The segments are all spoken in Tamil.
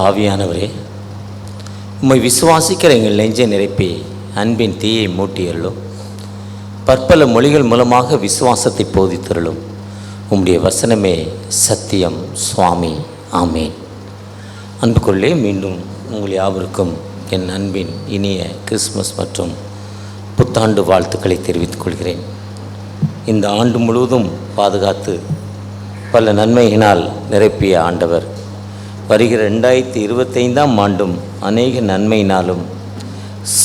ஆவியானவரே, உம்மை விசுவாசிக்கிற எங்கள் நெஞ்சை நிரப்பி அன்பின் தீயை மூட்டியருளும். பற்பல மொழிகள் மூலமாக விசுவாசத்தை போதித்தருளும். உம்முடைய வசனமே சத்தியம் சுவாமி. ஆமேன். அன்புக்குள்ளே மீண்டும் உங்கள் யாவருக்கும் என் அன்பின் இனிய கிறிஸ்மஸ் மற்றும் புத்தாண்டு வாழ்த்துக்களை தெரிவித்துக் கொள்கிறேன். இந்த ஆண்டு முழுவதும் பாதுகாத்து பல நன்மையினால் நிரப்பிய ஆண்டவர் வருகிற 2025ஆம் ஆண்டும் அநேக நன்மையினாலும்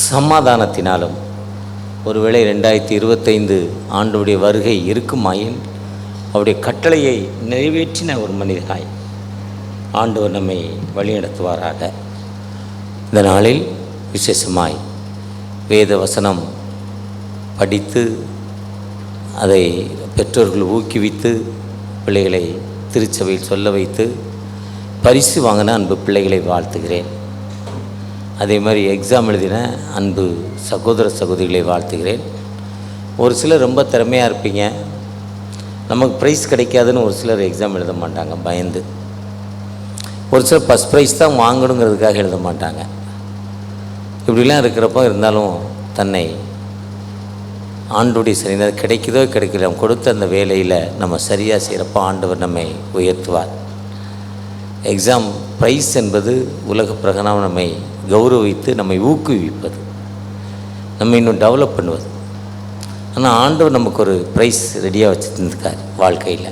சமாதானத்தினாலும், ஒருவேளை 2025 ஆண்டுடைய வருகை இருக்குமாயின் அவருடைய கட்டளையை நிறைவேற்றின ஒரு மனிதனாய் ஆண்டவர் நம்மை வழிநடத்துவாராக. இந்த நாளில் விசேஷமாய் வேத வசனம் படித்து அதை பெற்றோர்கள் ஊக்குவித்து பிள்ளைகளை திருச்சபையில் சொல்ல வைத்து பரிசு வாங்கின அன்பு பிள்ளைகளை வாழ்த்துகிறேன். அதே மாதிரி எக்ஸாம் எழுதின அன்பு சகோதர சகோதரிகளை வாழ்த்துகிறேன். ஒரு சிலர் ரொம்ப திறமையாக இருப்பீங்க, நமக்கு ப்ரைஸ் கிடைக்காதுன்னு ஒரு சிலர் எக்ஸாம் எழுத மாட்டாங்க பயந்து. ஒரு சிலர் ஃபஸ்ட் ப்ரைஸ் தான் வாங்கணுங்கிறதுக்காக எழுத மாட்டாங்க. இப்படிலாம் இருக்கிறப்போ இருந்தாலும் தன்னை ஆண்டுடைய சரி கிடைக்குதோ கிடைக்கல கொடுத்த அந்த வேலையில் நம்ம சரியாக செய்கிறப்போ ஆண்டவர் நம்மை உயர்த்துவார். எக்ஸாம் ப்ரைஸ் என்பது உலக பிரகாரம் நம்மை கௌரவித்து நம்மை ஊக்குவிப்பது, நம்ம இன்னும் டெவலப் பண்ணுவது. ஆனால் ஆண்டவர் நமக்கு ஒரு ப்ரைஸ் ரெடியாக வச்சுருந்துருக்கார். வாழ்க்கையில்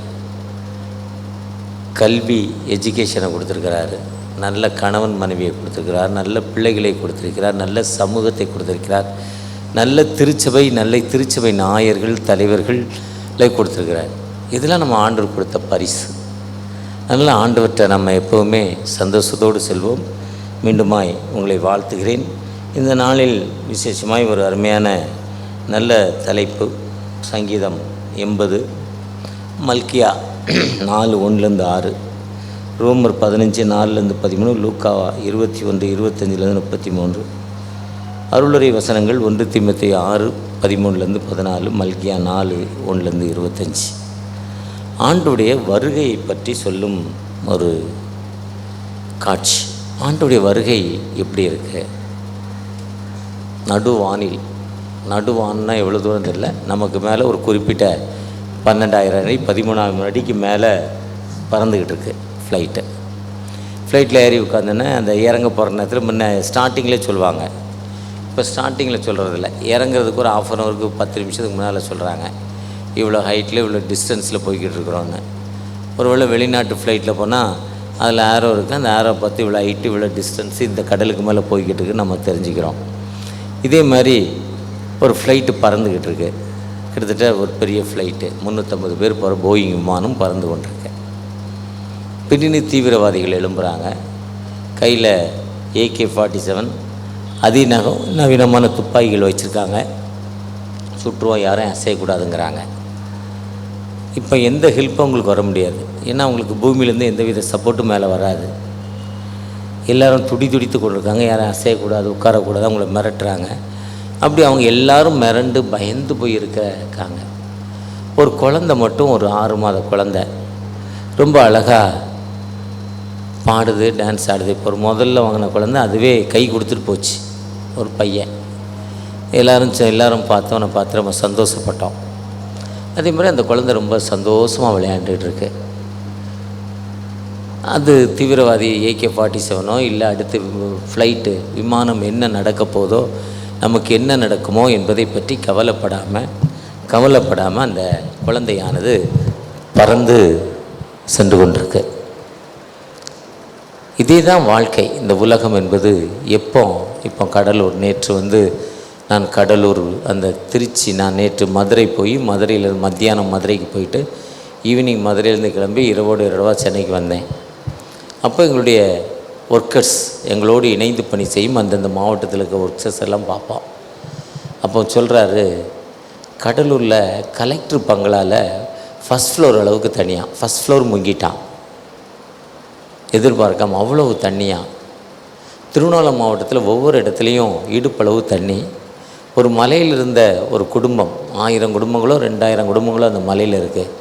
கல்வி எஜுகேஷனை கொடுத்துருக்கிறாரு, நல்ல கணவன் மனைவியை கொடுத்துருக்கிறார், நல்ல பிள்ளைகளை கொடுத்துருக்கிறார், நல்ல சமூகத்தை கொடுத்துருக்கிறார், நல்ல திருச்சபை நாயர்கள் தலைவர்களை கொடுத்துருக்கிறார். இதெல்லாம் நம்ம ஆண்டவர் கொடுத்த பரிசு. அதனால் ஆண்டவர்கிட்ட நம்ம எப்போவுமே சந்தோஷத்தோடு செல்வோம். மீண்டுமாய் உங்களை வாழ்த்துகிறேன். இந்த நாளில் விசேஷமாய் ஒரு அருமையான நல்ல தலைப்பு, சங்கீதம் 80, மல்கியா 4:1-6, ரோமர் 15:4-13, லூக்கா 21:25-33, அருளுரை வசனங்கள் 1 தீமோத்தேயு 6:13-14, மல்கியா 4:1-25. ஆண்டுடைய வருகையை பற்றி சொல்லும் ஒரு காட்சி. ஆண்டுடைய வருகை எப்படி இருக்கு? நடுவான்னா எவ்வளோ தூரம் தெரியல, நமக்கு மேலே ஒரு குறிப்பிட்ட 12,000 அடி 13,000 அடிக்கு மேலே பறந்துக்கிட்டு இருக்கு ஃப்ளைட்டில் ஏறி உட்காந்துன்னு அந்த இறங்க போகிற நேரத்தில் முன்ன ஸ்டார்டிங்கில் சொல்லுவாங்க. இப்போ ஸ்டார்டிங்கில் சொல்கிறதில்ல, இறங்குறதுக்கு ஒரு 1/2 ஹவருக்கு 10 நிமிஷத்துக்கு முன்னால் சொல்கிறாங்க, இவ்வளோ ஹைட்டில் இவ்வளோ டிஸ்டன்ஸில் போய்கிட்டு இருக்கிறோன்னு. ஒருவேளை வெளிநாட்டு ஃப்ளைட்டில் போனால் அதில் ஏரோ இருக்குது, அந்த ஏரோ பார்த்து இவ்வளோ ஹைட்டு இவ்வளோ டிஸ்டன்ஸு இந்த கடலுக்கு மேலே போய்கிட்டு இருக்கு நம்ம தெரிஞ்சுக்கிறோம். இதே மாதிரி ஒரு ஃப்ளைட்டு பறந்துக்கிட்டு இருக்கு. கிட்டத்தட்ட ஒரு பெரிய ஃப்ளைட்டு 350 பேர் போகிற போயிங் விமானம் பறந்து கொண்டிருக்கு. பின்னணி தீவிரவாதிகள் எழும்புகிறாங்க. கையில் AK-47 நவீனமான துப்பாக்கிகள் வச்சுருக்காங்க. சுற்றுவோம், யாரும் அசையக்கூடாதுங்கிறாங்க. இப்போ எந்த ஹெல்ப்பும் அவங்களுக்கு வர முடியாது. ஏன்னா அவங்களுக்கு பூமியிலேருந்து எந்தவித சப்போர்ட்டும் மேலே வராது. எல்லோரும் துடித்து கொண்டிருக்காங்க, யாரும் அசையக்கூடாது, உட்காரக்கூடாது, அவங்கள மிரட்டுறாங்க. அப்படி அவங்க எல்லோரும் மிரண்டு பயந்து போய் இருக்காங்க. ஒரு குழந்தை மட்டும், ஒரு 6 மாத குழந்தை ரொம்ப அழகாக பாடுது, டான்ஸ் ஆடுது. இப்போ ஒரு முதல்ல வாங்கின குழந்தை அதுவே கை கொடுத்துட்டு போச்சு. ஒரு பையன் எல்லோரும் பார்த்தோன்னே பார்த்து ரொம்ப சந்தோஷப்பட்டோம். அதே மாதிரி அந்த குழந்தை ரொம்ப சந்தோஷமாக விளையாண்டுட்டு இருக்கு. அது தீவிரவாதி AK-47 இல்லை அடுத்து ஃப்ளைட்டு விமானம் என்ன நடக்க போதோ, நமக்கு என்ன நடக்குமோ என்பதை பற்றி கவலைப்படாமல் அந்த குழந்தையானது பறந்து சென்று கொண்டிருக்கு. இதே தான் வாழ்க்கை. இந்த உலகம் என்பது இப்போ கடலூர், நேற்று நான் கடலூர் அந்த திருச்சி, நான் நேற்று மதுரை போய் மதுரையில் மத்தியானம் மதுரைக்கு போயிட்டு ஈவினிங் மதுரையிலேருந்து கிளம்பி இரவோடு சென்னைக்கு வந்தேன். அப்போ எங்களுடைய ஒர்க்கர்ஸ் எங்களோடு இணைந்து பணி செய்யும் அந்தந்த மாவட்டத்தில் இருக்க ஒர்க்கர்ஸ் எல்லாம் பார்ப்போம். அப்போ சொல்கிறாரு, கடலூரில் கலெக்டர் பங்களாவில் ஃபஸ்ட் ஃப்ளோர் அளவுக்கு தனியாக, ஃபஸ்ட் ஃப்ளோர் முங்கிட்டான், எதிர்பார்க்காம அவ்வளவு தண்ணியாக. திருவண்ணாமலை மாவட்டத்தில் ஒவ்வொரு இடத்துலையும் இடுப்பளவு தண்ணி. ஒரு மலையில் இருந்த ஒரு குடும்பம், 1000 குடும்பங்களோ 2000 குடும்பங்களோ அந்த மலையில் இருக்குது.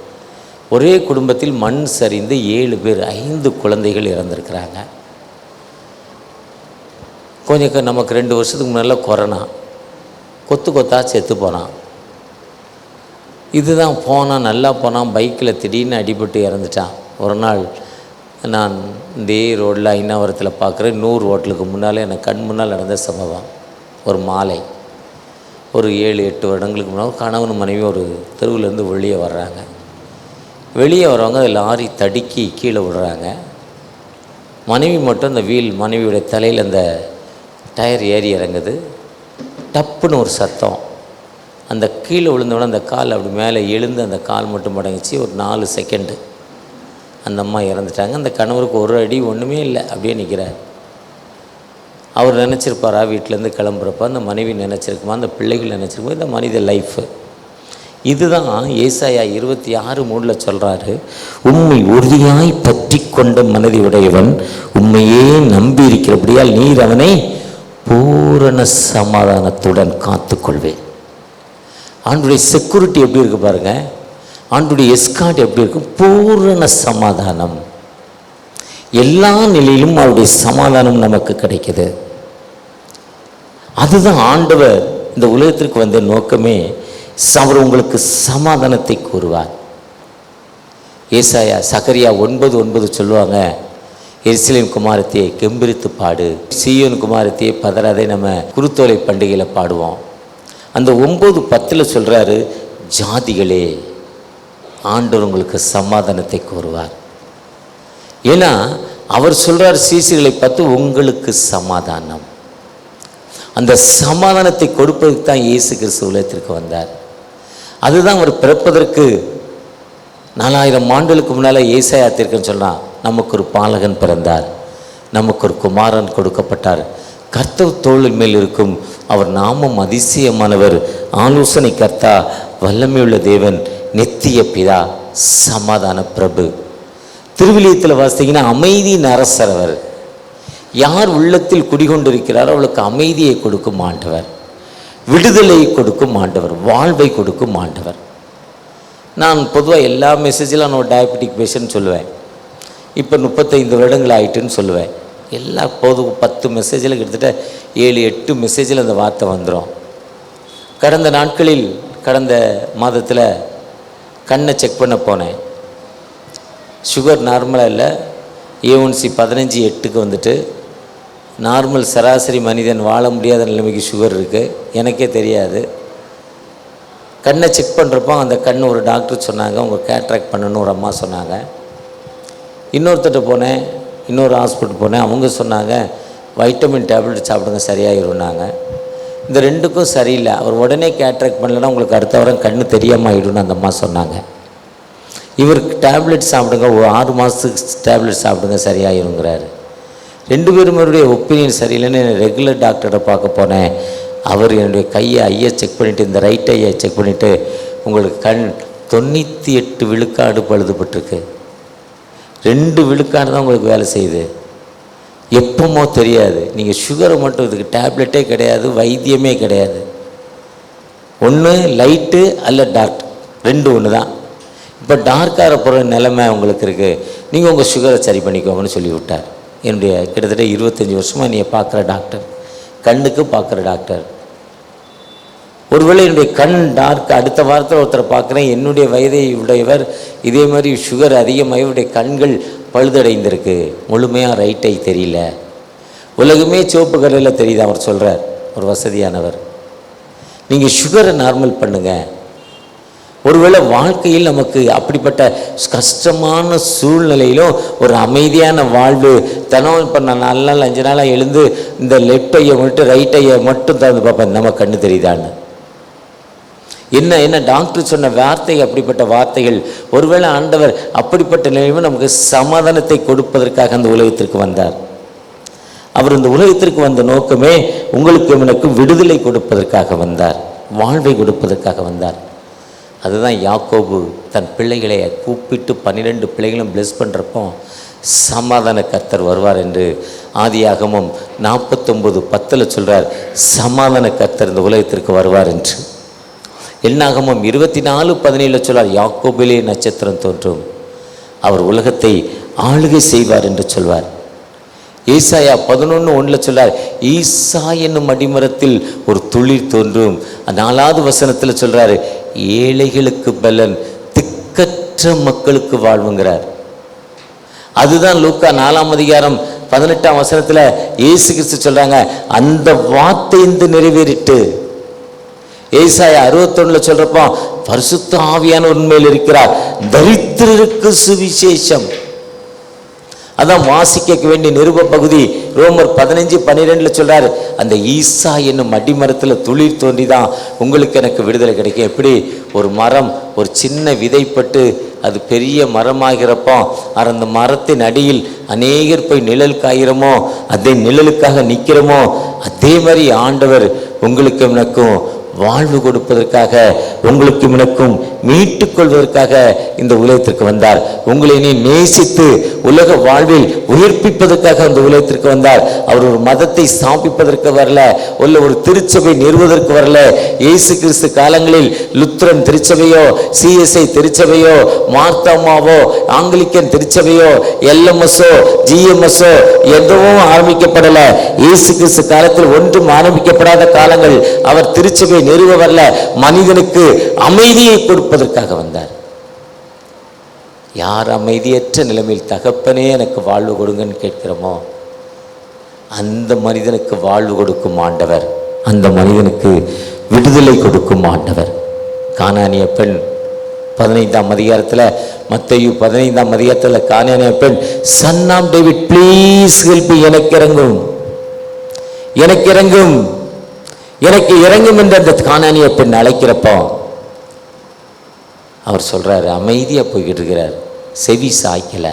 ஒரே குடும்பத்தில் மண் சரிந்து 7 பேர் 5 குழந்தைகள் இறந்திருக்கிறாங்க. கொஞ்சம் நமக்கு 2 வருஷத்துக்கு முன்னால் கொரோனா, கொத்தா செத்து போனான். இதுதான் போனான், நல்லா போனான், பைக்கில் திடீர்னு அடிபட்டு இறந்துட்டான். ஒரு நாள் நான் இதே ரோட்டில் ஐநாவரத்தில் பார்க்குறேன், 100 ஹோட்டலுக்கு முன்னால் எனக்கு கண் முன்னால் நடந்த சம்பவம். ஒரு மாலை, ஒரு 7-8 வருடங்களுக்கு முன்னால் கணவன் மனைவி ஒரு தெருவிலேருந்து வெளியே வர்றாங்க. வெளியே வரவங்க லாரி தடுக்கி கீழே விடுறாங்க. மனைவி மட்டும் அந்த மனைவியுடைய தலையில் அந்த டயர் ஏறி இறங்குது. டப்புன்னு ஒரு சத்தம். அந்த கீழே விழுந்தோடனே அந்த கால் அப்படி மேலே எழுந்து அந்த கால் மட்டும் மடங்கிச்சு. ஒரு 4 செகண்டு அந்த அம்மா இறந்துட்டாங்க. அந்த கணவருக்கு ஒரு அடி ஒன்றுமே இல்லை, அப்படியே நிற்கிறார். அவர் நினச்சிருப்பாரா வீட்டிலேருந்து கிளம்புறப்ப, அந்த மனைவி நினச்சிருக்குமா, அந்த பிள்ளைகள் நினச்சிருக்குமா, இந்த மனித லைஃபு. இதுதான் ஏசாயா 26:3 சொல்கிறாரு, உம்மை உறுதியாய் பற்றி கொண்ட மனதை உடையவன் உண்மையே நம்பி இருக்கிறபடியால் நீர் அவனை பூரண சமாதானத்துடன் காத்துக்கொள்வேன். ஆண்டுடைய செக்யூரிட்டி எப்படி இருக்கு பாருங்க, ஆண்டுடைய எஸ்கார்ட் எப்படி இருக்கும், பூரண சமாதானம். எல்லா நிலையிலும் அவருடைய சமாதானம் நமக்கு கிடைக்குது. அதுதான் ஆண்டவர் இந்த உலகத்திற்கு வந்த நோக்கமே. அவர் உங்களுக்கு சமாதானத்தை கூறுவார். ஏசாயா சகரியா 9:9 சொல்லுவாங்க, எருசலேம் குமாரத்தியை கெம்பீரித்து பாடு, சீயோன் குமாரத்தியை பதறாதே, நம்ம குருத்தோலை பண்டிகையில் பாடுவோம். அந்த 9:10 சொல்கிறாரு, ஜாதிகளே ஆண்டவர் உங்களுக்கு சமாதானத்தை கூறுவார். ஏன்னா அவர் சொல்கிறார் சீசர்களை பார்த்து, உங்களுக்கு சமாதானம். அந்த சமாதானத்தை கொடுப்பதற்கு தான் இயேசு கிறிஸ்து உலகத்திற்கு வந்தார். அதுதான் அவர் பிறப்பதற்கு 4000 ஆண்டுகளுக்கு முன்னால் ஏசாயா தீர்க்கன்னு சொன்னால், நமக்கு ஒரு பாலகன் பிறந்தார், நமக்கு ஒரு குமாரன் கொடுக்கப்பட்டார், கர்த்தர் தோளின் மேல் இருக்கும், அவர் நாமம் அதிசயமானவர், ஆலோசனை கர்த்தா, வல்லமையுள்ள தேவன், நித்திய பிதா, சமாதான பிரபு. திருவிலியத்தில் வாசித்தீங்கன்னா அமைதியின் அரசர் அவர். யார் உள்ளத்தில் குடிகொண்டிருக்கிறாரோ அவளுக்கு அமைதியை கொடுக்கும் ஆண்டவர், விடுதலையை கொடுக்கும் ஆண்டவர், வாழ்வை கொடுக்கும் ஆண்டவர். நான் பொதுவாக எல்லா மெசேஜில் நான் ஒரு டயபெட்டிக் பேஷண்ட் சொல்லுவேன். இப்போ 35 வருடங்கள் ஆகிட்டுன்னு சொல்லுவேன். எல்லா போதும் 10 மெசேஜில் கிட்டத்தட்ட 7-8 மெசேஜில் அந்த வார்த்தை வந்துடும். கடந்த நாட்களில், கடந்த மாதத்தில் கண்ணை செக் பண்ண போனேன். சுகர் நார்மலாக இல்லை, A1C 15/8க்கு வந்துட்டு, நார்மல் சராசரி மனிதன் வாழ முடியாத நிலைமைக்கு சுகர் இருக்குது, எனக்கே தெரியாது. கண்ணை செக் பண்ணுறப்போ அந்த கண் ஒரு டாக்டர் சொன்னாங்க, உங்கள் கேட்ராக்ட் பண்ணணும்னு ஒரு அம்மா சொன்னாங்க. இன்னொருத்தட்ட போனேன், இன்னொரு ஹாஸ்பிட்டல் போனேன், அவங்க சொன்னாங்க வைட்டமின் டேப்லெட் சாப்பிடுங்க சரியாயிருந்தாங்க. இந்த 2க்கும் சரியில்லை. அவர் உடனே கேட்ராக்ட் பண்ணலைன்னா உங்களுக்கு அடுத்த வாரம் கண் தெரியாமல் ஆகிடும்னு அந்த அம்மா சொன்னாங்க. இவருக்கு டேப்லெட் சாப்பிடுங்க, ஒரு 6 மாதத்துக்கு டேப்லெட் சாப்பிடுங்க சரியாயிருங்கிறாரு. 2 பேருமே ஒப்பீனியன் சரியில்லைன்னு ரெகுலர் டாக்டரை பார்க்க போனேன். அவர் என்னுடைய ஐயை செக் பண்ணிவிட்டு, இந்த ரைட் ஐயை செக் பண்ணிவிட்டு, உங்களுக்கு கண் 98 விழுக்காடு பழுதுபட்டிருக்கு, 2 விழுக்காடு தான் உங்களுக்கு வேலை செய்யுது. எப்பமோ தெரியாது. நீங்கள் சுகரை மட்டும், இதுக்கு டேப்லெட்டே கிடையாது, வைத்தியமே கிடையாது. ஒன்று லைட்டு அல்ல டார்க், 2 ஒன்று தான். இப்போ டார்க்காக போகிற நிலைமை உங்களுக்கு இருக்குது, நீங்கள் உங்கள் சுகரை சரி பண்ணிக்கோங்கன்னு சொல்லி விட்டார். என்னுடைய கிட்டத்தட்ட 25 வருஷமாக என்னையை பார்க்குற டாக்டர், கண்ணுக்கு பார்க்குற டாக்டர். ஒருவேளை என்னுடைய கண் டார்க், அடுத்த வாரத்தில் ஒருத்தரை பார்க்குறேன், என்னுடைய வயதை உடையவர், இதே மாதிரி சுகர் அதிகமாக, இவருடைய கண்கள் பழுதடைந்திருக்கு, முழுமையாக ரைட்டை தெரியல, உலகமே சிவப்பு கலரில் தெரியுது. அவர் சொல்கிறார், ஒரு வசதியானவர், நீங்கள் சுகரை நார்மல் பண்ணுங்கள். ஒருவேளை வாழ்க்கையில் நமக்கு அப்படிப்பட்ட கஷ்டமான சூழ்நிலையிலும் ஒரு அமைதியான வாழ்வு தினம், இப்போ நான் 4 நாள் 5 நாளாக எழுந்து இந்த லெஃப்ட் ஐயை மட்டும் ரைட் ஐயை மட்டும் திறந்து பார்ப்பேன், நம்ம கண்ணு தெரியுதான்னு. என்ன டாக்டர் சொன்ன வார்த்தை அப்படிப்பட்ட வார்த்தைகள். ஒருவேளை ஆண்டவர் அப்படிப்பட்ட நிலையிலும் நமக்கு சமாதானத்தை கொடுப்பதற்காக அந்த உலகத்திற்கு வந்தார். அவர் இந்த உலகத்திற்கு வந்த நோக்கமே உங்களுக்கு எனக்கு விடுதலை கொடுப்பதற்காக வந்தார், வாழ்வை கொடுப்பதற்காக வந்தார். அதுதான் யாக்கோபு தன் பிள்ளைகளை கூப்பிட்டு 12 பிள்ளைகளும் பிளஸ் பண்ணுறப்போ சமாதான கர்த்தர் வருவார் என்று ஆதியாகமம் 49:10 சொல்கிறார். சமாதான கர்த்தர் இந்த உலகத்திற்கு வருவார் என்று. என்னாகமம் 24:17 சொல்வார், யாக்கோபிலே நட்சத்திரம் தோன்றும், அவர் உலகத்தை ஆளுகை செய்வார் என்று சொல்வார். ஏசாயா 11:1 சொல்றார், ஈசா என்னும் அடிமரத்தில் ஒரு துளிர் தோன்றும். 4வது வசனத்தில் சொல்றாரு, ஏழைகளுக்கு பலன், திக்கற்ற மக்களுக்கு வாழ்வுங்கிறார். அதுதான் லூக்கா 4ஆம் அதிகாரம் 18ஆம் வசனத்துல இயேசு கிறிஸ்து சொல்றாங்க, அந்த வார்த்தை இந்த நிறைவேறிட்டு. ஏசாயா 61 சொல்றப்போ, பரிசுத்த ஆவியான உண்மையில் இருக்கிறார், தரித்திரருக்கு சுவிசேஷம். அதான் வாசிக்க வேண்டிய நிருப பகுதி ரோமர் 15:12 சொல்றாரு, அந்த ஈசா என்னும் அடிமரத்தில் துளிர் தோன்றிதான் உங்களுக்கு எனக்கு விடுதலை கிடைக்கும். எப்படி ஒரு மரம் ஒரு சின்ன விதைப்பட்டு அது பெரிய மரமாகிறப்போ அந்த மரத்தின் அடியில் அநேகர் போய் நிழல் காய்கிறோமோ, அதே நிழலுக்காக நிற்கிறோமோ, அதே மாதிரி ஆண்டவர் உங்களுக்கு எனக்கும் வாழ்வு கொடுப்பதற்காக, உங்களுக்கு எனக்கும் மீட்டுக் கொள்வதற்காக இந்த உலகத்திற்கு வந்தார். உங்களை நீ நேசித்து உலக வாழ்வில் உயிர்ப்பிப்பதற்காக அந்த உலகத்திற்கு வந்தார். அவர் ஒரு மதத்தை ஸ்தாபிப்பதற்கு வரல, ஒரு திருச்சபை நிறுவதற்கு வரல. இயேசு கிறிஸ்து காலங்களில் லுத்ரன் திருச்சபையோ, சிஎஸ்ஐ திருச்சபையோ, மார்த்தாமாவோ, ஆங்கிலிக்கன் திருச்சபையோ, எல்எம்எஸ்ஓ, ஜிஎம்எஸ்ஓ எதுவும் ஆரம்பிக்கப்படல. இயேசு கிறிஸ்து காலத்தில் ஒன்றும் ஆரம்பிக்கப்படாத காலங்கள். அவர் திருச்சபை நிறுவ வரல, மனிதனுக்கு அமைதியை கொடுப்பதற்காக வந்தார். யார் அமைதியற்ற நிலைமையில் தகப்பனே எனக்கு வாழ்வு கொடுங்கன்னு கேட்கிறோமோ, அந்த மனிதனுக்கு வாழ்வு கொடுக்கும் ஆண்டவர், அந்த மனிதனுக்கு விடுதலை கொடுக்கும் ஆண்டவர். கானானிய பெண் 15ஆம் அதிகாரத்தில், மத்தேயு 15ஆம் அதிகாரத்தில் கானானிய பெண், son of David please help me, எனக்கு இறங்கும், எனக்கு இறங்கும், எனக்கு இறங்கும் என்று அந்த கானானிய பெண் அழைக்கிறப்போ அவர் சொல்றாரு, அமைதியா போய்கிட்டு இருக்கிறார், செவி சாய்க்கல.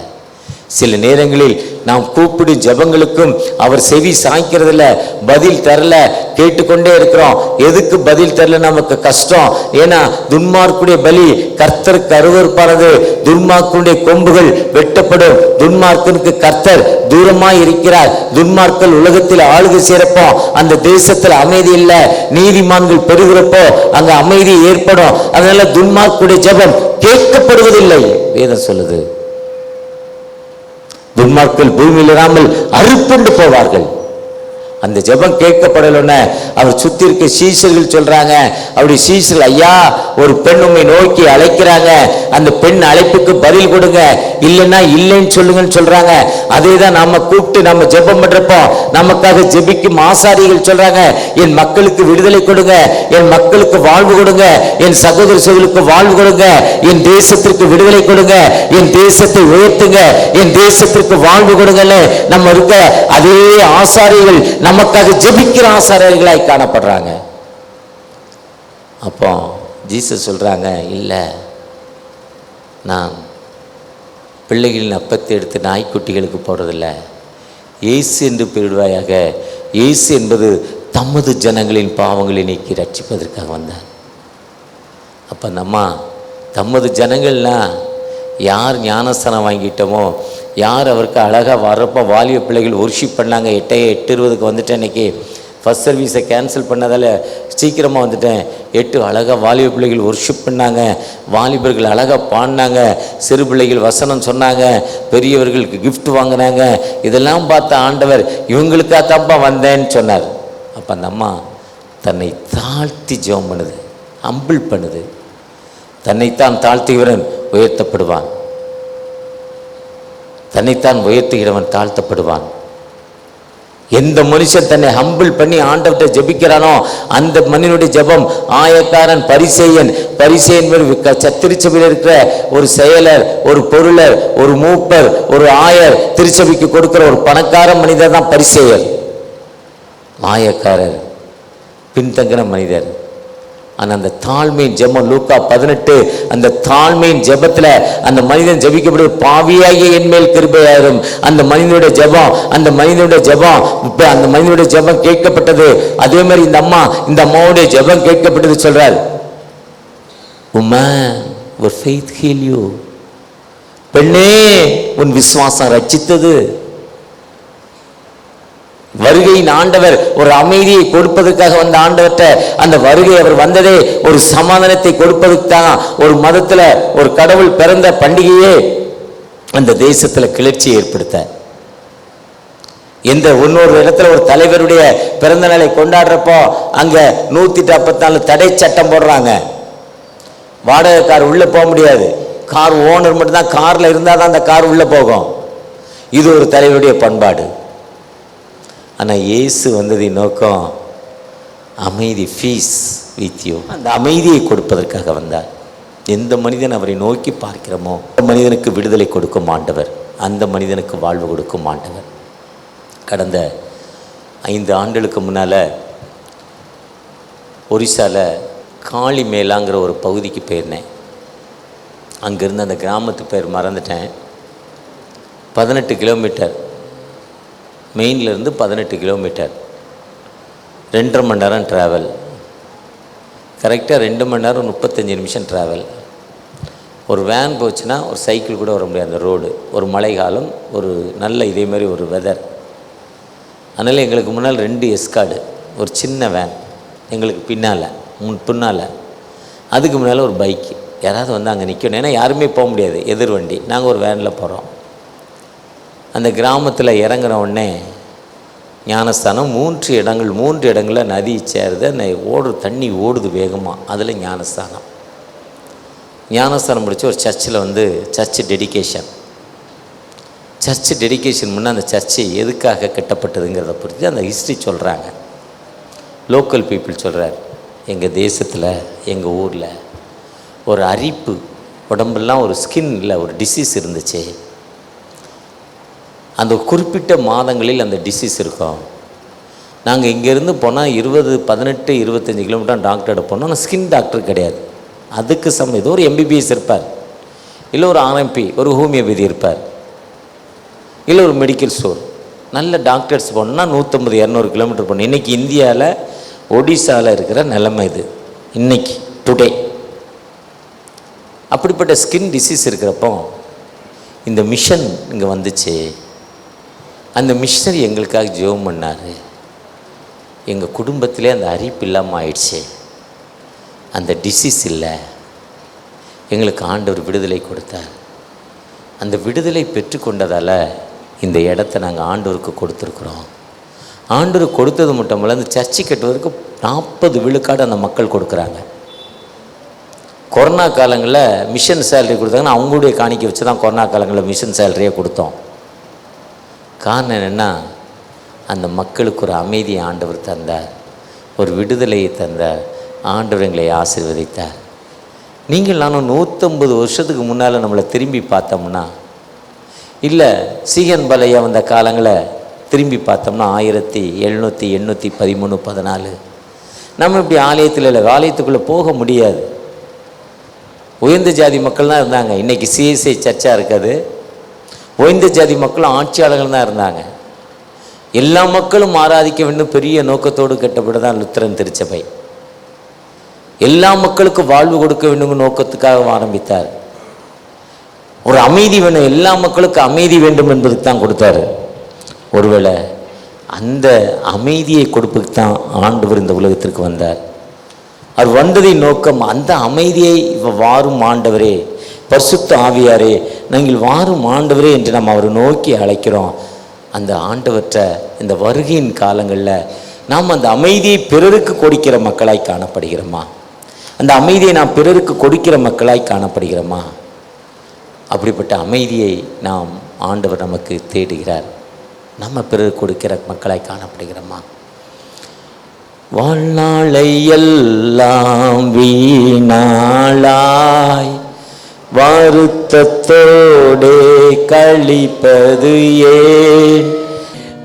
சில நேரங்களில் நாம் கூப்பிடும் ஜெபங்களுக்கும் அவர் செவி சாய்க்கிறதுல, பதில் தரல, கேட்டுக்கொண்டே இருக்கிறோம். எதுக்கு பதில் தரல? நமக்கு கஷ்டம். ஏன்னா துன்மார்க்குடைய பலி கர்த்தருக்கு அருவருப்பானது, துன்மார்க்குடைய கொம்புகள் வெட்டப்படும். துன்மார்க்கனுக்கு கர்த்தர் தூரமாய் இருக்கிறார். துன்மார்க்கல் உலகத்தில் ஆளுகை செய்யறப்போ அந்த தேசத்தில் அமைதி இல்லை. நீதிமான்கள் பெறுகிறப்போ அங்க அமைதி ஏற்படும். அதனால துன்மார்க்குடைய ஜெபம் கேட்கப்படுவதில்லை. வேதம் சொல்லுது, துன்மார்க்கல் பூமியில் இராமல் அறுப்புண்டு போவார்கள். அந்த ஜெபம் கேட்கப்படலன்னு அவர் சுத்தி இருக்க சீஷர்கள் சொல்றாங்க. அப்படி சீஷர்கள், ஐயா ஒரு பெண் உண்மை நோக்கி அழைக்கிறாங்க, அந்த பெண் அழைப்புக்கு பதில் கொடுங்க, இல்லைன்னா இல்லைன்னு சொல்லுங்கன்னு சொல்றாங்க. அதே தான் நாம கூப்பிட்டு நம்ம ஜெபம் பண்றப்போ நமக்காக ஜெபிக்கும் ஆசாரிகள் சொல்றாங்க, என் மக்களுக்கு விடுதலை கொடுங்க, என் மக்களுக்கு வாழ்வு கொடுங்க, என் சகோதர சகோதரிகளுக்கு வாழ்வு கொடுங்க, என் தேசத்திற்கு விடுதலை கொடுங்க, என் தேசத்தை உயர்த்துங்க, என் தேசத்திற்கு வாழ்வு கொடுங்கன்னு நம்ம இருக்க அதே ஆசாரிகள் நமக்காக ஜெபிக்கிற ஆசாரியர்களாய் காணப்படுறாங்க. அப்போ ஜீசஸ் சொல்றாங்க, இல்லை, நான் பிள்ளைகளின் அப்பத்தை எடுத்து நாய்க்குட்டிகளுக்கு போடுறதில்ல, இயேசு என்று பெயரிடுவாயாக. இயேசு என்பது தமது ஜனங்களின் பாவங்களை நீக்கி ரட்சிப்பதற்காக வந்தார். அப்போ நம்ம தமது ஜனங்கள்னா யார் ஞானஸ்தானம் வாங்கிட்டோமோ, யார் அவருக்கு அழகாக வர்றப்போ வாலிப பிள்ளைகள் ஒர்ஷிப் பண்ணாங்க. 8:20 வந்துட்டேன். இன்றைக்கி ஃபஸ்ட் சர்வீஸை கேன்சல் பண்ணதால் சீக்கிரமாக வந்துட்டேன். 8 அழகாக வாலிப பிள்ளைகள் ஒர்ஷிப் பண்ணாங்க, வாலிபர்கள் அழகாக பாடினாங்க, சிறு பிள்ளைகள் வசனம் சொன்னாங்க, பெரியவர்களுக்கு கிஃப்ட் வாங்கினாங்க. இதெல்லாம் பார்த்த ஆண்டவர் இவங்களுக்காக தான்ப்பா வந்தேன்னு சொன்னார். அப்போ அந்த அம்மா தன்னை தாழ்த்தி ஜெபம் பண்ணுது, ஹம்பிள் பண்ணுது. தன்னைத்தான் தாழ்த்துகிறவன் உயர்த்தப்படுவான், தன்னைத்தான் உயர்த்துகிறவன் தாழ்த்தப்படுவான். எந்த மனுஷன் தன்னை ஹம்பிள் பண்ணி ஆண்டவர்கிட்ட ஜெபிக்கிறானோ அந்த மனிதனுடைய ஜெபம் ஆயக்காரன், பரிசேயன். பரிசேயன் திருச்சபையில் இருக்கிற ஒரு செயலர், ஒரு பொருளர், ஒரு மூப்பர், ஒரு ஆயர், திருச்சபைக்கு கொடுக்கிற ஒரு பணக்கார மனிதர் தான் பரிசேயர். ஆயக்காரர் பின்தங்கின மனிதர். ஆனால் அந்த தாழ்மையின் ஜெபம் லூக்கா 18, அந்த தாழ்மையின் ஜெபத்தில் அந்த மனிதன் ஜெபிக்கப்படுவது, பாவியாகிய என் மேல் கிருபையாயிரும். அந்த மனிதனுடைய ஜெபம், அந்த மனிதனுடைய ஜெபம், இப்போ அந்த மனிதனுடைய ஜெபம் கேட்கப்பட்டது. அதே மாதிரி இந்த அம்மாவுடைய ஜெபம் கேட்கப்பட்டது. சொல்றார், woman, your faith heal you. பெண்ணே, உன் விசுவாசம் ரட்சித்தது. வருகையின் ஆண்டவர் ஒரு அமைதியை கொடுப்பதற்காக வந்த ஆண்டவர்கிட்ட அந்த வருகை அவர் வந்ததே ஒரு சமாதானத்தை கொடுப்பதற்கு தான். ஒரு மதத்துல ஒரு கடவுள் பிறந்த பண்டிகையே அந்த தேசத்துல கிளர்ச்சியை ஏற்படுத்த. எந்த இன்னொரு இடத்துல ஒரு தலைவருடைய பிறந்த நாளை கொண்டாடுறப்போ அங்க 144 தடை சட்டம் போடுறாங்க. வாடகை கார் உள்ள போக முடியாது. கார் ஓனர் மட்டும்தான் கார்ல இருந்தால் தான் அந்த கார் உள்ள போகும். இது ஒரு தலைவருடைய பண்பாடு. ஆனால் இயேசு வந்ததின் நோக்கம் அமைதி, பீஸ் வித் யூ. அந்த அமைதியை கொடுப்பதற்காக வந்தார். எந்த மனிதன் அவரை நோக்கி பார்க்கிறோமோ அந்த மனிதனுக்கு விடுதலை கொடுக்கும் ஆண்டவர், அந்த மனிதனுக்கு வாழ்வு கொடுக்கும் ஆண்டவர். கடந்த 5 ஆண்டுகளுக்கு முன்னால் ஒரிசாவில் காளி மேலாங்கிற ஒரு பகுதிக்கு போயிருந்தேன். அங்கேருந்து அந்த கிராமத்து பேர் மறந்துட்டேன். 18 கிலோமீட்டர், மெயின்லேருந்து 18 கிலோமீட்டர், 2.5 மணி நேரம் ட்ராவல். கரெக்டாக 2 மணி நேரம் 35 நிமிஷம் ட்ராவல். ஒரு வேன் போச்சுன்னா ஒரு சைக்கிள் கூட வர முடியாது அந்த ரோடு. ஒரு மழை காலம், ஒரு நல்ல இதேமாரி ஒரு வெதர். அதனால் எங்களுக்கு முன்னால் 2 எஸ்கார்டு, ஒரு சின்ன வேன் எங்களுக்கு பின்னால், அதுக்கு முன்னால் ஒரு பைக்கு. யாராவது வந்து அங்கே நிற்கணும், ஏன்னா யாருமே போக முடியாது, எதிர் வண்டி. நாங்கள் ஒரு வேனில் போகிறோம். அந்த கிராமத்தில் இறங்குற உடனே ஞானஸ்தானம் 3 இடங்களில் நதி சேருது. தண்ணி ஓடுது வேகமாக. அதில் ஞானஸ்தானம் முடிச்சு ஒரு சர்ச்சில் வந்து சர்ச் டெடிகேஷன் முன்னே அந்த சர்ச்சு எதுக்காக கட்டப்பட்டதுங்கிறத பொறுத்து அந்த ஹிஸ்ட்ரி சொல்கிறாங்க. லோக்கல் பீப்புள் சொல்கிறார், எங்கள் தேசத்தில் எங்கள் ஊரில் ஒரு அரிப்பு, உடம்பெல்லாம் ஒரு ஸ்கின்னில் ஒரு டிசீஸ் இருந்துச்சு. அந்த குறிப்பிட்ட மாதங்களில் அந்த டிசீஸ் இருக்கும். நாங்கள் இங்கேருந்து போனால் 20, 18, 25 கிலோமீட்டர் டாக்டர்கிட்ட போனோம். ஆனால் ஸ்கின் டாக்டர் கிடையாது. அதுக்கு ஏதோ ஒரு MBBS இருப்பார், இல்லை ஒரு RMP, ஒரு ஹோமியோபதி இருப்பார், இல்லை ஒரு மெடிக்கல் ஸ்டோர். நல்ல டாக்டர்ஸ் போனோம்னா 150, 200 கிலோமீட்டர் போகணும். இன்றைக்கி இந்தியாவில் ஒடிசாவில் இருக்கிற நிலைமை இது இன்றைக்கி டுடே. அப்படிப்பட்ட ஸ்கின் டிசீஸ் இருக்கிறப்போ இந்த மிஷன் இங்கே வந்துச்சு. அந்த மிஷனரி எங்களுக்காக ஜெபம் பண்ணார். எங்கள் குடும்பத்திலே அந்த அரிப்பு இல்லாமல் ஆயிடுச்சு, அந்த டிசீஸ் இல்லை. எங்களுக்கு ஆண்டவர் விடுதலை கொடுத்தார். அந்த விடுதலை பெற்றுக்கொண்டதால் இந்த இடத்த நாங்கள் ஆண்டவருக்கு கொடுத்துருக்குறோம். ஆண்டவர் கொடுத்தது மட்டும் இல்லை, அந்த சர்ச்சை கட்டுவதற்கு 40 விழுக்காடு அந்த மக்கள் கொடுக்குறாங்க. கொரோனா காலங்களில் மிஷன் சேலரி கொடுத்தாங்கன்னா அவங்களுடைய காணிக்கை வச்சு தான் கொரோனா காலங்களில் மிஷன் சேலரியே கொடுத்தோம். காரணம் என்னென்னா, அந்த மக்களுக்கு ஒரு அமைதியை ஆண்டவர் தந்தார், ஒரு விடுதலையை தந்தார். ஆண்டவர் எங்களை ஆசீர்வதித்தார். நீங்கள் நானும் 150 வருஷத்துக்கு முன்னால் நம்மளை திரும்பி பார்த்தோம்னா, இல்லை சீகன் பலையா வந்த காலங்களை திரும்பி பார்த்தோம்னா 1700, 813, 14 நம்ம இப்படி ஆலயத்தில் இல்லை, ஆலயத்துக்குள்ளே போக முடியாது. உயர்ந்த ஜாதி மக்கள் தான் இருந்தாங்க. இன்றைக்கி CSI சர்ச்சாக இருக்காது. உயர்ந்த ஜாதி மக்களும் ஆட்சியாளர்கள் தான் இருந்தாங்க. எல்லா மக்களும் ஆராதிக்க வேண்டும் பெரிய நோக்கத்தோடு கட்டப்பட்டதான் லுத்தரன் திருச்சபை. எல்லா மக்களுக்கும் வாழ்வு கொடுக்க வேண்டும் நோக்கத்துக்காக ஆரம்பித்தார். ஒரு அமைதி வேணும், எல்லா மக்களுக்கும் அமைதி வேண்டும் என்பதுக்கு தான் கொடுத்தாரு. ஒருவேளை அந்த அமைதியை கொடுப்பதுக்கு தான் ஆண்டவர் இந்த உலகத்திற்கு வந்தார். அவர் வந்ததின் நோக்கம் அந்த அமைதியை வாரும் ஆண்டவரே, பரிசுத்த ஆவியாரே, நாங்கள் வாரும் ஆண்டவரே என்று நாம் அவரை நோக்கி அழைக்கிறோம். அந்த ஆண்டவற்ற இந்த வருகையின் காலங்களில் நாம் அந்த அமைதியை பிறருக்கு கொடுக்கிற மக்களாய் காணப்படுகிறோமா? அந்த அமைதியை நாம் பிறருக்கு கொடுக்கிற மக்களாய் காணப்படுகிறோமா? அப்படிப்பட்ட அமைதியை நாம் ஆண்டவர் நமக்கு தேடுகிறார். நம்ம பிறருக்கு கொடுக்கிற மக்களாய் காணப்படுகிறோமா? வாழ்நாளை எல்லாம் வீணாளாய் வருத்தத்தோடே கழிப்பது ஏன்?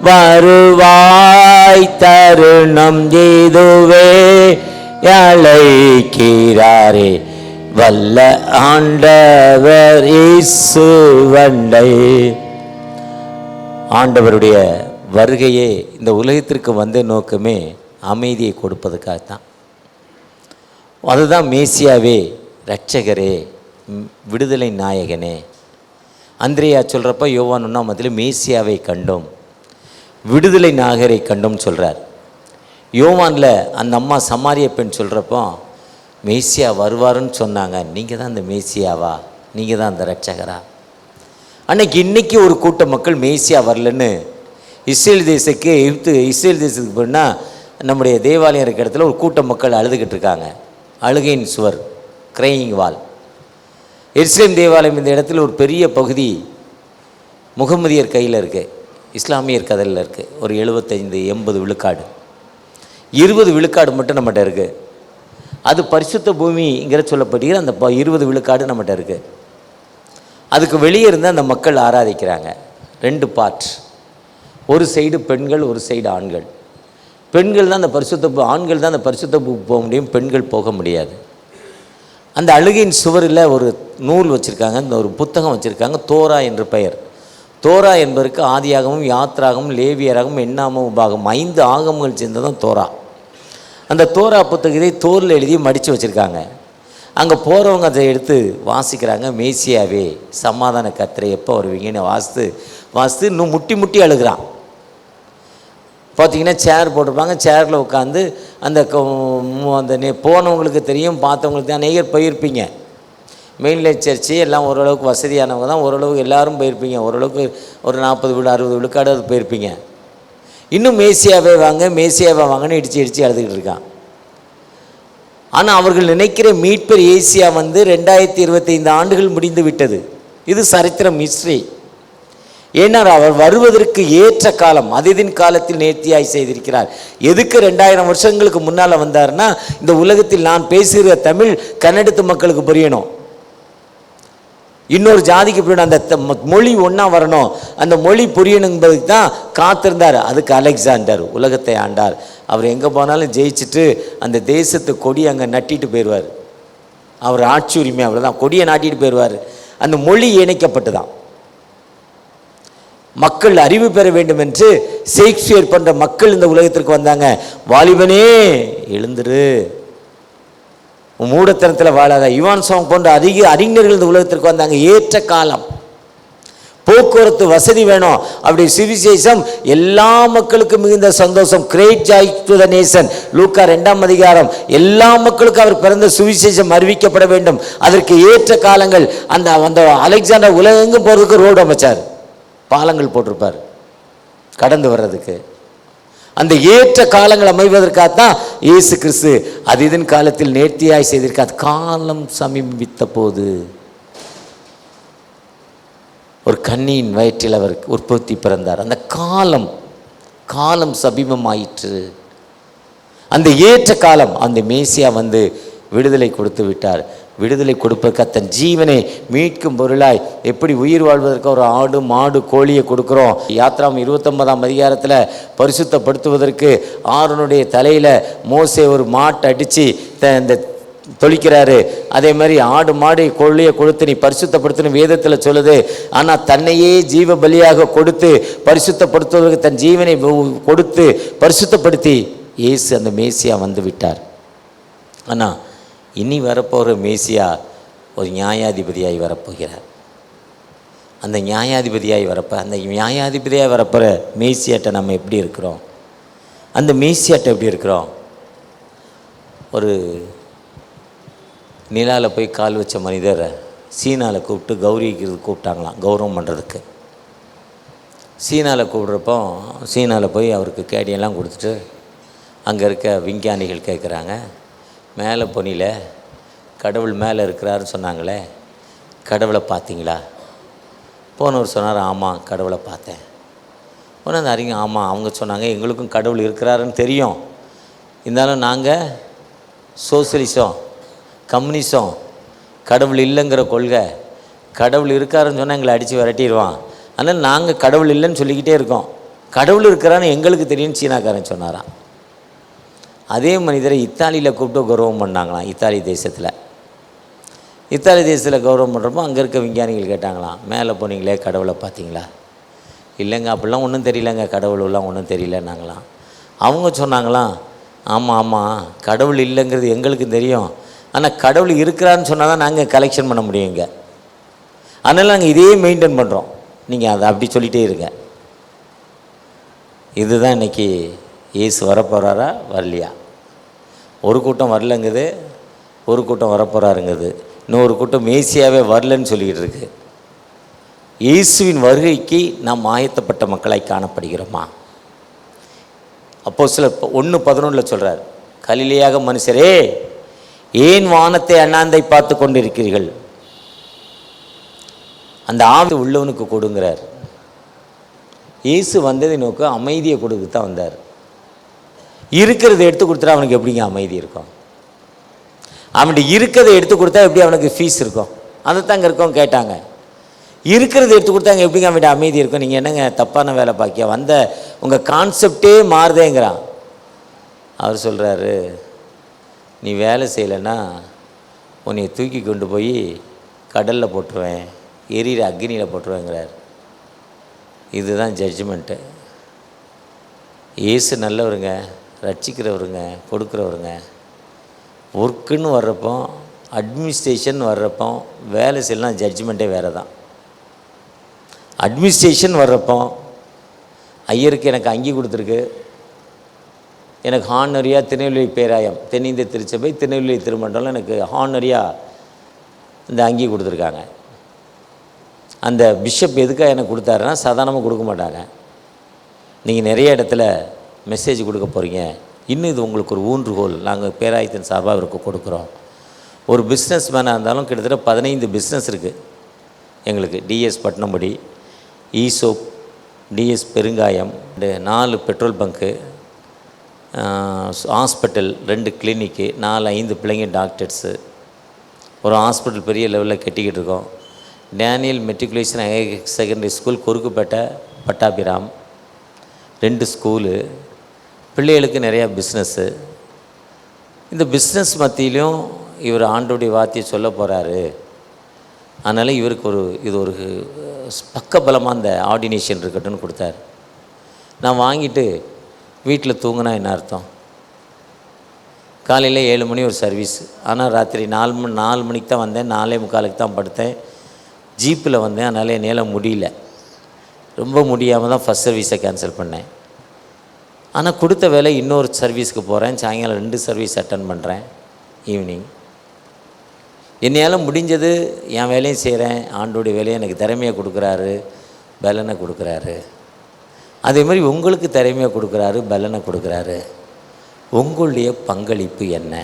வருவாய் தருணம் இதுவே அழைக்கிறாரே வல்ல ஆண்டவர் இயேசு வண்டை. ஆண்டவருடைய வருகையே இந்த உலகத்திற்கு வந்த நோக்கமே அமைதியை கொடுப்பதுக்காகத்தான். அதுதான் மேசியாவே, இரட்சகரே, விடுதலை நாயகனே. அந்திரேயா சொல்கிறப்ப யோவான் 1 மேசியாவை கண்டோம், விடுதலை நாயகரை கண்டோம் சொல்கிறார். யோவானில் அந்த அம்மா சமாரிய பெண் சொல்கிறப்போ மேசியா வருவாருன்னு சொன்னாங்க. நீங்கள் தான் அந்த மேசியாவா? நீங்கள் தான் அந்த இரட்சகரா? இன்னைக்கு ஒரு கூட்ட மக்கள் மேசியா வரலன்னு இஸ்ரேல் தேசத்துக்கு போனால் நம்முடைய தேவாலயம் இருக்கிற இடத்துல ஒரு கூட்ட மக்கள் அழுதுகிட்டு இருக்காங்க. அழுகையின் சுவர், கிரையிங் வால். எருசலேம் தேவாலயம் இந்த இடத்துல ஒரு பெரிய பகுதி முகமதியர் கையில் இருக்குது, இஸ்லாமியர் கதையில் இருக்குது. ஒரு 75-80 விழுக்காடு, 20 விழுக்காடு மட்டும் நம்மகிட்ட இருக்குது. அது பரிசுத்த பூமிங்கிற சொல்லப்படுகிற அந்த 20 விழுக்காடு நம்மகிட்ட இருக்குது. அதுக்கு வெளியே இருந்து அந்த மக்கள் ஆராதிக்கிறாங்க. 2 பார்ட், ஒரு சைடு பெண்கள், ஒரு சைடு ஆண்கள். பெண்கள் தான் அந்த ஆண்கள் தான் அந்த பரிசுத்த பூ போக முடியும், பெண்கள் போக முடியாது. அந்த அழுகையின் சுவரில் ஒரு நூல் வச்சுருக்காங்க, இந்த ஒரு புத்தகம் வச்சுருக்காங்க, தோரா என்று பெயர். தோரா என்பதற்கு ஆதியாகமும், யாத்ராகமும், லேவியராகவும், எண்ணாமும், உபாகமும் 5 ஆகமங்கள் சேர்ந்ததான் தோரா. அந்த தோரா புத்தகத்தை தோரில் எழுதி மடித்து வச்சுருக்காங்க. அங்கே போகிறவங்க அதை எடுத்து வாசிக்கிறாங்க. மேசியாவே சமாதான கர்த்தரை எப்போ வருவீங்கன்னு வாசித்து இன்னும் முட்டி அழுகிறான். பார்த்திங்கன்னா சேர் போட்டிருப்பாங்க, சேரில் உட்காந்து அந்த போனவங்களுக்கு தெரியும், பார்த்தவங்களுக்கு தான். அநேகர் போயிருப்பீங்க, மெயின்லைன் சர்ச்சு எல்லாம் ஓரளவுக்கு வசதியானவங்க தான், ஓரளவுக்கு எல்லோரும் போயிருப்பீங்க. ஓரளவுக்கு ஒரு 40-60 விழுக்காடு அது போயிருப்பீங்க. இன்னும் மேசியாவே வாங்கன்னு இடித்து அழுதுகிட்டு இருக்கான். ஆனால் அவர்கள் நினைக்கிற மீட்பர் ஏசியா 2025 ஆண்டுகள் முடிந்து விட்டது. இது சரித்திரம், ஹிஸ்ட்ரி. ஏன்னா அவர் வருவதற்கு ஏற்ற காலம் அதிதின் காலத்தில் நேர்த்தியாய் செய்திருக்கிறார். எதுக்கு 2000 வருஷங்களுக்கு முன்னால் வந்தார்னா, இந்த உலகத்தில் நான் பேசுகிற தமிழ் கன்னடத்து மக்களுக்கு புரியணும், இன்னொரு ஜாதிக்கு புரியணும், அந்த மொழி ஒன்றா வரணும், அந்த மொழி புரியணுங்கிறதுக்கு தான் காத்திருந்தார். அதுக்கு அலெக்சாண்டர் உலகத்தை ஆண்டார். அவர் எங்கே போனாலும் ஜெயிச்சுட்டு அந்த தேசத்து கொடி அங்கே நட்டிட்டு போயிடுவார். அவர் ஆட்சி உரிமை அவ்வளோதான், கொடியை நாட்டிட்டு போயிடுவார். அந்த மொழி இணைக்கப்பட்டு தான் மக்கள் அறிவு பெற வேண்டும் என்று ஷேக்ஸ்பியர் போன்ற மக்கள் இந்த உலகத்திற்கு வந்தாங்க. வாலிபனே எழுந்துரு, மூடத்தனத்தில் வாழாத. யுவான் சாங் போன்ற அதிக அறிஞர்கள் இந்த உலகத்திற்கு வந்தாங்க. ஏற்ற காலம், போக்குவரத்து வசதி வேணும். அப்படி சுவிசேஷம் எல்லா மக்களுக்கும் மிகுந்த சந்தோஷம். Great joy to the nation, லூக்கா 2ஆம் அதிகாரம். எல்லா மக்களுக்கும் அவர் பிறந்த சுவிசேஷம் அறிவிக்கப்பட வேண்டும். அதற்கு ஏற்ற காலங்கள். அந்த அலெக்சாண்டர் உலகெங்கும் போகிறதுக்கு ரோடு அமைச்சார், பாலங்கள் போட்டிருப்பார் கடந்து வர்றதுக்கு. அந்த ஏற்ற காலங்கள் அமைவதற்காகத்தான் இயேசு கிறிஸ்து அதிதின் காலத்தில் நேர்த்தியாய் செய்திருக்கார். காலம் சமீபித்த போது ஒரு கன்னியின் வயிற்றில் அவர் உற்பத்தி பிறந்தார். அந்த காலம் சமீபமாயிற்று. அந்த ஏற்ற காலம், அந்த மேசியா விடுதலை கொடுத்து விட்டார். விடுதலை கொடுப்பதற்கு தன் ஜீவனை மீட்கும் பொருளாய் எப்படி உயிர் வாழ்வதற்கு ஒரு ஆடு மாடு கோழியை கொடுக்குறோம். யாத்ராம் 29ஆம் அதிகாரத்தில் பரிசுத்தப்படுத்துவதற்கு ஆரோனுடைய தலையில் மோசே ஒரு மாட்டை அடித்து இந்த தொளிக்கிறாரு. அதே மாதிரி ஆடு மாடு கோழியை கொடுத்து நீ பரிசுத்தப்படுத்தணும் வேதத்தில் சொல்லுது. ஆனால் தன்னையே ஜீவ பலியாக கொடுத்து பரிசுத்தப்படுத்துவதற்கு தன் ஜீவனை கொடுத்து பரிசுத்தப்படுத்தி இயேசு அந்த மேசியா விட்டார். ஆனால் இனி வரப்போகிற மேசியா ஒரு நியாயாதிபதியாய் வரப்போகிறார். அந்த நியாயாதிபதியாய் வரப்போகிற மேசியாட்ட நம்ம எப்படி இருக்கிறோம்? அந்த மேசியாட்ட எப்படி இருக்கிறோம்? ஒரு நிலாவில் போய் கால் வச்ச மனிதரை சீனாவில் கூப்பிட்டு கூப்பிட்டாங்களாம், கௌரவம் பண்ணுறதுக்கு. சீனாவில் கூப்பிட்றப்போ சீனாவில் போய் அவருக்கு கேடியெல்லாம் கொடுத்துட்டு அங்கே இருக்க விஞ்ஞானிகள் கேட்குறாங்க, மேலே பொனியில் கடவுள் மேலே இருக்கிறாருன்னு சொன்னாங்களே, கடவுளை பார்த்தீங்களா? போனவர் சொன்னார், ஆமாம் கடவுளை பார்த்தேன். போனால் அந்த அறிஞர், ஆமாம் அவங்க சொன்னாங்க எங்களுக்கும் கடவுள் இருக்கிறாருன்னு தெரியும், இருந்தாலும் நாங்கள் சோசியலிசம் கம்யூனிசம் கடவுள் இல்லைங்கிற கொள்கை, கடவுள் இருக்காருன்னு சொன்னால் எங்களை அடித்து விரட்டிடுவான், அதனால் நாங்கள் கடவுள் இல்லைன்னு சொல்லிக்கிட்டே இருக்கோம், கடவுள் இருக்கிறான்னு எங்களுக்கு தெரியும்னு சீனாக்காரன் சொன்னாரான். அதே மனிதரை இத்தாலியில் கூப்பிட்டு கௌரவம் பண்ணாங்களாம். இத்தாலி தேசத்தில் கௌரவம் பண்ணுறப்போ அங்கே இருக்க விஞ்ஞானிகள் கேட்டாங்களாம், மேலே போனீங்களே கடவுளை பார்த்தீங்களா? இல்லைங்க அப்படிலாம் ஒன்றும் தெரியலங்க, கடவுளெலாம் ஒன்றும் தெரியலன்னாங்களாம். அவங்க சொன்னாங்களாம், ஆமாம் கடவுள் இல்லைங்கிறது எங்களுக்கு தெரியும், ஆனால் கடவுள் இருக்கிறான்னு சொன்னால் தான் நாங்கள் கலெக்ஷன் பண்ண முடியுங்க, அதனால் நாங்கள் இதே மெயின்டைன் பண்ணுறோம், நீங்கள் அதை அப்படி சொல்லிகிட்டே இருங்க. இதுதான் இன்றைக்கி இயேசு வரப்போகிறாரா வரலையா? ஒரு கூட்டம் வரலங்குது, ஒரு கூட்டம் வரப்போகிறாருங்குது, இன்னொரு கூட்டம் மேசியாவே வரலன்னு சொல்லிக்கிட்டு இருக்கு. இயேசுவின் வருகைக்கு நாம் ஆயத்தப்பட்ட மக்களாய் காணப்படுகிறோமா? அப்போஸ்தலர் 1:11 சொல்கிறார், கலிலேயாக மனுஷரே ஏன் வானத்தை அண்ணாந்தை பார்த்து கொண்டிருக்கிறீர்கள், அந்த ஆவி உள்ளவனுக்கு கொடுங்கிறார். இயேசு வந்ததை நோக்க அமைதியை கொடுக்க தான் வந்தார். இருக்கிறத எடுத்து கொடுத்தா அவனுக்கு எப்படிங்க அமைதி இருக்கும்? அவன்கிட்ட இருக்கிறத எடுத்து கொடுத்தா எப்படி அவனுக்கு ஃபீஸ் இருக்கும்? அதை தாங்க இருக்கோம் கேட்டாங்க. இருக்கிறத எடுத்து கொடுத்தாங்க எப்படிங்க அவன்கிட்ட அமைதி இருக்கும்? நீங்கள் என்னங்க தப்பான வேலை பார்க்கியா, வந்த உங்கள் கான்செப்டே மாறுதேங்கிறான். அவர் சொல்கிறாரு, நீ வேலை செய்யலைன்னா உன்னை தூக்கி கொண்டு போய் கடலில் போட்டுருவேன், எரியிற அக்னியில் போட்டுருவேங்கிறார். இதுதான் ஜட்ஜ்மெண்ட்டு. இயேசு நல்லவருங்க, ரட்சிக்கிறவருங்க, கொடுக்குறவருங்க. ஒர்க்குன்னு வர்றப்போ, அட்மினிஸ்ட்ரேஷன் வர்றப்போ வேலை செய்யலாம், ஜட்ஜ்மெண்ட்டே வேறு தான். அட்மினிஸ்ட்ரேஷன் வர்றப்போ ஐயருக்கு எனக்கு அங்கி கொடுத்துருக்கு, எனக்கு ஹானரியாக திருநெல்வேலி பேராயம், தென்னிந்திய திருச்சபை திருநெல்வேலி திருமண்டலம் எனக்கு ஹானரியாக இந்த அங்கி கொடுத்துருக்காங்க. அந்த பிஷப் எதுக்காக எனக்கு கொடுத்தாருன்னா சாதாரணமாக கொடுக்க மாட்டாங்க. நீங்கள் நிறைய இடத்துல மெசேஜ் கொடுக்க போகிறீங்க, இன்னும் இது உங்களுக்கு ஒரு ஊன்றுகோல் நாங்கள் பேராயத்தின் சார்பாக அவருக்கு கொடுக்குறோம். ஒரு பிஸ்னஸ் மேனாக இருந்தாலும் கிட்டத்தட்ட 15 பிஸ்னஸ் இருக்குது எங்களுக்கு. டிஎஸ் பட்டினம்படி, ஈசோப், டிஎஸ் பெருங்காயம், 4 பெட்ரோல் பங்க்கு, ஹாஸ்பிட்டல், 2 கிளினிக்கு, 4-5 பிள்ளைங்க டாக்டர்ஸு, ஒரு ஹாஸ்பிட்டல் பெரிய லெவலில் கட்டிக்கிட்டு இருக்கோம். Daniel matriculation higher secondary school Korukkupet Pattabiram, 2 school, பிள்ளைகளுக்கு நிறையா பிஸ்னஸ்ஸு. இந்த பிஸ்னஸ் மத்தியிலும் இவர் ஆண்டோடைய வார்த்தையை சொல்ல போகிறாரு. அதனால் இவருக்கு இது ஒரு பக்கபலமாக அந்த ஆர்டினேஷன் இருக்கட்டும்னு கொடுத்தாரு. நான் வாங்கிட்டு வீட்டில் தூங்கினா என்ன அர்த்தம்? காலையில் 7 மணி ஒரு சர்வீஸ், ஆனால் ராத்திரி 4 மணிக்கு தான் வந்தேன், 4:45 தான் படுத்தேன். ஜீப்பில் வந்தேன், அதனால் என்னால் முடியல, ரொம்ப முடியாமல் தான் ஃபஸ்ட் சர்வீஸை கேன்சல் பண்ணேன். ஆனால் கொடுத்த வேலை இன்னொரு சர்வீஸ்க்கு போகிறேன், சாயங்காலம் 2 சர்வீஸ் அட்டன் பண்ணுறேன் ஈவினிங். என்னையால் முடிஞ்சது என் வேலையும் செய்கிறேன், ஆண்டோடைய வேலையை எனக்கு திறமையாக கொடுக்குறாரு, பலனை கொடுக்குறாரு. அதே மாதிரி உங்களுக்கு திறமையாக கொடுக்குறாரு, பலனை கொடுக்குறாரு. உங்களுடைய பங்களிப்பு என்ன?